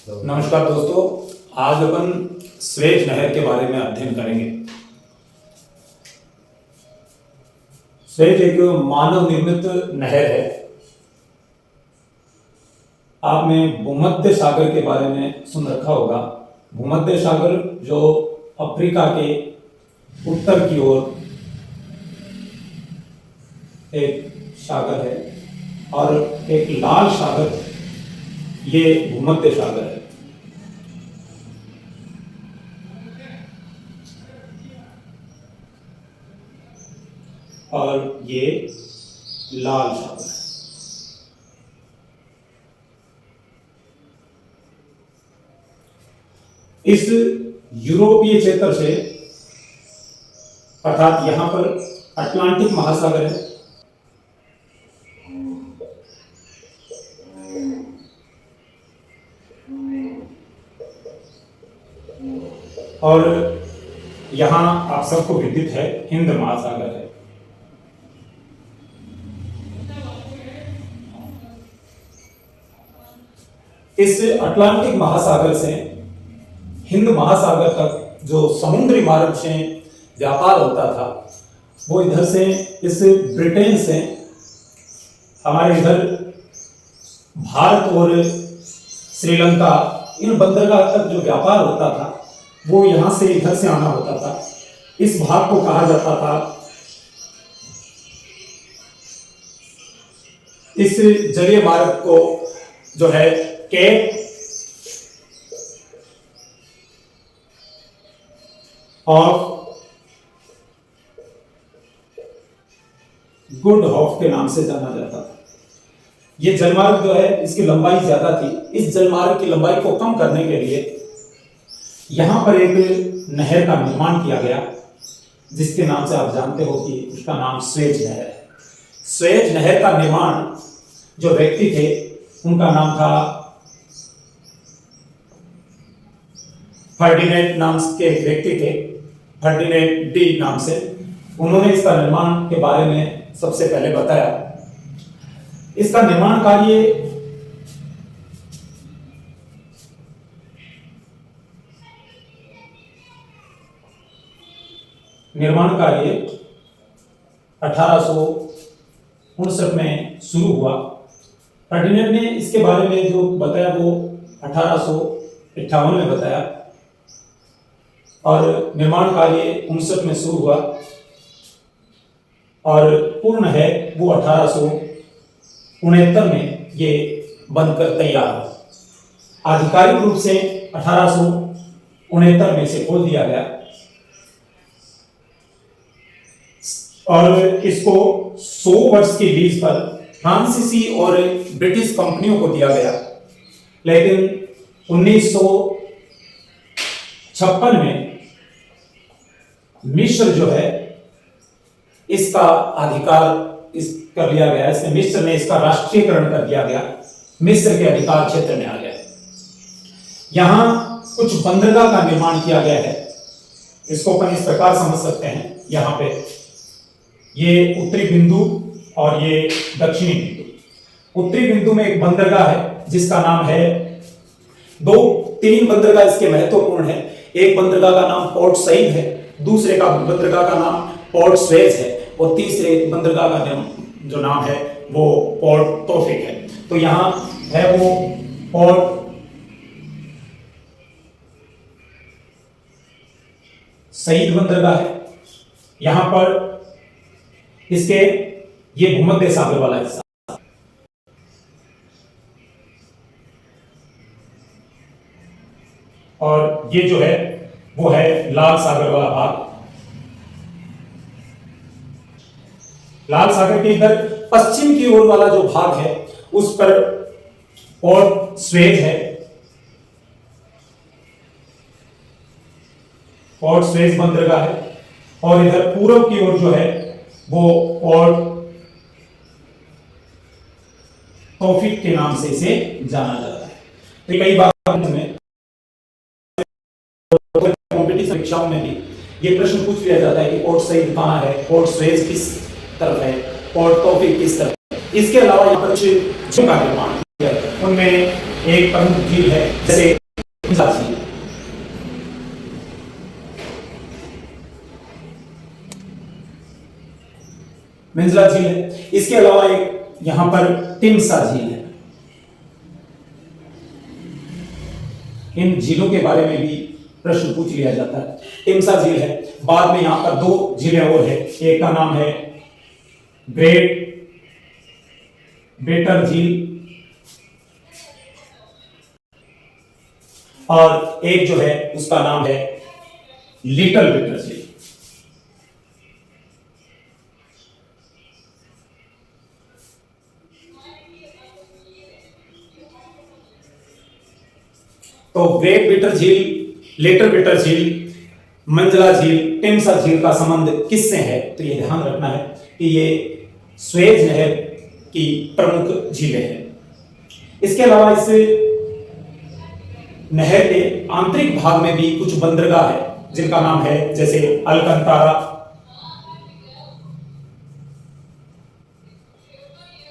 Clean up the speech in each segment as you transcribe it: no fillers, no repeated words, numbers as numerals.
नमस्कार दोस्तों, आज अपन स्वेज नहर के बारे में अध्ययन करेंगे। स्वेज एक मानव निर्मित नहर है। आपने भूमध्य सागर के बारे में सुन रखा होगा। भूमध्य सागर जो अफ्रीका के उत्तर की ओर एक सागर है और एक लाल सागर, ये भूमध्य सागर है। और ये लाल सागर है। इस यूरोपीय क्षेत्र से, अर्थात यहां पर अटलांटिक महासागर है और यहां आप सबको विदित है हिंद महासागर है। इस अटलांटिक महासागर से हिंद महासागर तक जो समुद्री मार्ग से व्यापार होता था, वो इधर से, इस ब्रिटेन से हमारे इधर भारत और श्रीलंका, इन बंदरगाह तक जो व्यापार होता था, वो यहां से इधर से आना होता था। इस भाग को कहा जाता था, इस जलीय मार्ग को जो है केप ऑफ गुड होप के नाम से जाना जाता था। ये जलमार्ग जो है, इसकी लंबाई ज्यादा थी। इस जलमार्ग की लंबाई को कम करने के लिए यहां पर एक नहर का निर्माण किया गया, जिसके नाम से आप जानते हो कि उसका नाम स्वेज नहर है। स्वेज नहर का निर्माण जो व्यक्ति थे, उनका नाम था फर्डिनेंड नाम के एक व्यक्ति थे, फर्डिनेंड डी नाम से। उन्होंने इसका निर्माण के बारे में सबसे पहले बताया। इसका निर्माण कार्य निर्माण कार्य 1859 में शुरू हुआ। फर्डिनेंड ने इसके बारे में जो बताया वो 1858 में बताया और निर्माण कार्य 59 में शुरू हुआ और पूर्ण है वो 1869 में ये बनकर तैयार हुआ। आधिकारिक रूप से 1869 में इसे खोल दिया गया और इसको 100 वर्ष की लीज पर फ्रांसीसी और ब्रिटिश कंपनियों को दिया गया। लेकिन 1956 में मिस्र जो है, इसका अधिकार कर लिया गया। इसने मिस्र ने इसका राष्ट्रीयकरण कर दिया गया, मिस्र के अधिकार क्षेत्र में आ गया। यहां कुछ बंदरगाह का निर्माण किया गया है। इसको अपन इस प्रकार समझ सकते हैं, यहां पे ये उत्तरी बिंदु और ये दक्षिणी बिंदु। उत्तरी बिंदु में एक बंदरगाह है जिसका नाम है, तीन बंदरगाह इसके महत्वपूर्ण है। एक बंदरगाह का नाम पोर्ट सईद है, दूसरे का बंदरगाह का नाम पोर्ट स्वेज है और तीसरे बंदरगाह का जो नाम है वो पोर्ट तौफीक है। तो यहां है वो पोर्ट सईद बंदरगाह है। यहां पर इसके ये भूमध्य सागर वाला हिस्सा और ये जो है वो है लाल सागर वाला भाग। लाल सागर के इधर पश्चिम की ओर वाला जो भाग है, उस पर पोर्ट स्वेज है। पोर्ट स्वेज बंदरगाह है और इधर पूर्व की ओर जो है वो पोर्ट तौफीक के नाम से इसे जाना जाता है। तो कई बार में कॉम्पिटिशन परीक्षाओं में भी ये प्रश्न पूछ लिया जाता है कि पोर्ट सईद कहां है, पोर्ट स्वेज किस तरफ है, पोर्ट तौफीक किस तरफ है। इसके अलावा यहाँ पर कुछ का निर्माण किया है, उनमें एक प्रमुख झील है, जैसे मिंजला झील। मिंजला झील है। इसके अलावा एक यहां पर टिमसा झील है। इन झीलों के बारे में भी प्रश्न पूछ लिया जाता है। टिमसा झील है। बाद में यहां पर दो झीलें और है, एक का नाम है ग्रेट बेटर झील और एक जो है उसका नाम है लिटिल बेटर झील। तो ग्रेट बेटर झील, लिटिल बेटर झील, मंजला झील, टिमसा झील का संबंध किससे है? तो ये ध्यान रखना है कि ये स्वेज नहर की प्रमुख झीलें हैं। इसके अलावा इस नहर के आंतरिक भाग में भी कुछ बंदरगाह है जिनका नाम है, जैसे अलकंतारा।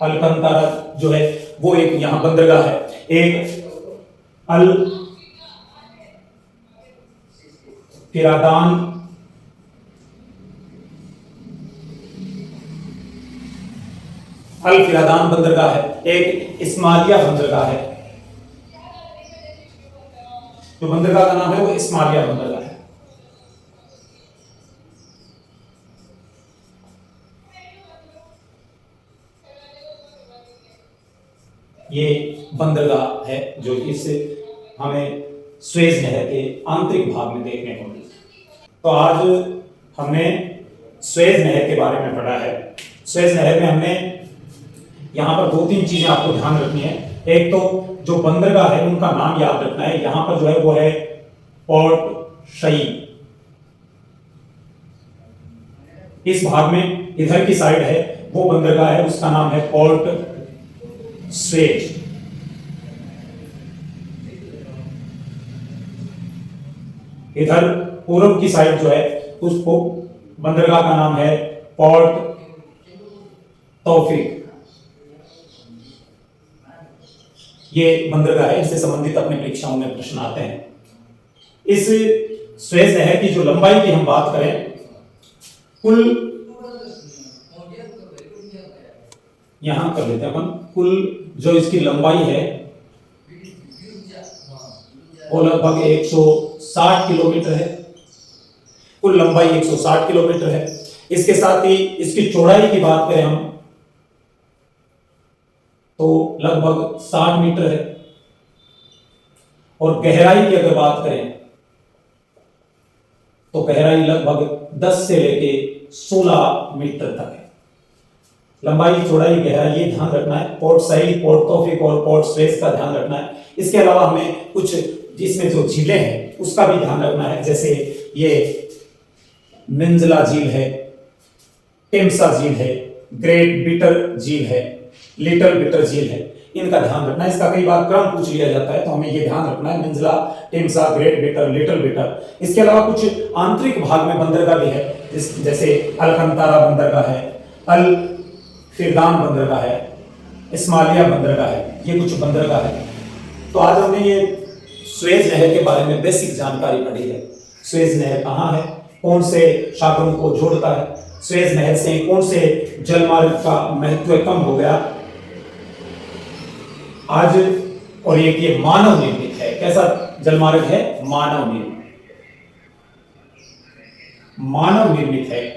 अलकंतारा जो है वो एक यहां बंदरगाह है। एक अल फिरादान अल फिरादान बंदरगाह है। एक इस्माइलिया बंदरगाह है। जो बंदरगाह का नाम है वो इस्माइलिया बंदरगाह है। ये बंदरगाह है जो इस हमें स्वेज नहर के आंतरिक भाग में देखने को मिलती है। तो आज हमने स्वेज नहर के बारे में पढ़ा है। स्वेज नहर में हमने यहाँ पर दो तीन चीजें आपको ध्यान रखनी है। एक तो जो बंदरगाह है उनका नाम याद रखना है। यहां पर जो है वो है पोर्ट सईद। इस भाग में इधर की साइड है वो बंदरगाह है, उसका नाम है पोर्ट स्वेज। इधर पूर्व की साइड जो है उसको बंदरगाह का नाम है पोर्ट तौफीक। ये बंदरगाह है, इससे संबंधित अपने परीक्षाओं में प्रश्न आते हैं। इस स्वेज नहर की जो लंबाई की हम बात करें, कुल यहां कर लेते हैं अपन, कुल जो इसकी लंबाई है वो लगभग 160 किलोमीटर है। कुल लंबाई 160 किलोमीटर है। इसके साथ ही इसकी चौड़ाई की बात करें हम तो लगभग 60 मीटर है। और गहराई की अगर बात करें तो गहराई लगभग 10 से लेके 16 मीटर तक है। लंबाई, चौड़ाई, गहराई ये ध्यान रखना है। पोर्ट सईद, पोर्ट तौफीक और पोर्ट स्वेज का ध्यान रखना है। इसके अलावा हमें कुछ जिसमें जो झीलें हैं उसका भी ध्यान रखना है, जैसे ये मिंजला झील है, टिमसा झील है, ग्रेट बिटर झील है, लिटिल बिटर झील है। इनका ध्यान रखना है। इसका कई बार क्रम पूछ लिया जाता है तो हमें ये ध्यान रखना है, मिंजला, टिमसा, ग्रेट बिटर, लिटिल बिटर। इसके अलावा कुछ आंतरिक भाग में बंदरगाह भी है, जैसे अलकंतारा बंदरगाह है, अल फिरदान बंदरगाह है, इस्माइलिया बंदरगाह है। ये कुछ बंदरगाह है। तो आज हमने ये स्वेज नहर के बारे में बेसिक जानकारी पढ़ी है। स्वेज नहर कहाँ है, कौन से सागरों को जोड़ता है, स्वेज नहर से कौन से जलमार्ग का महत्व कम हो गया आज, और ये मानव निर्मित है। कैसा जलमार्ग है? मानव निर्मित है।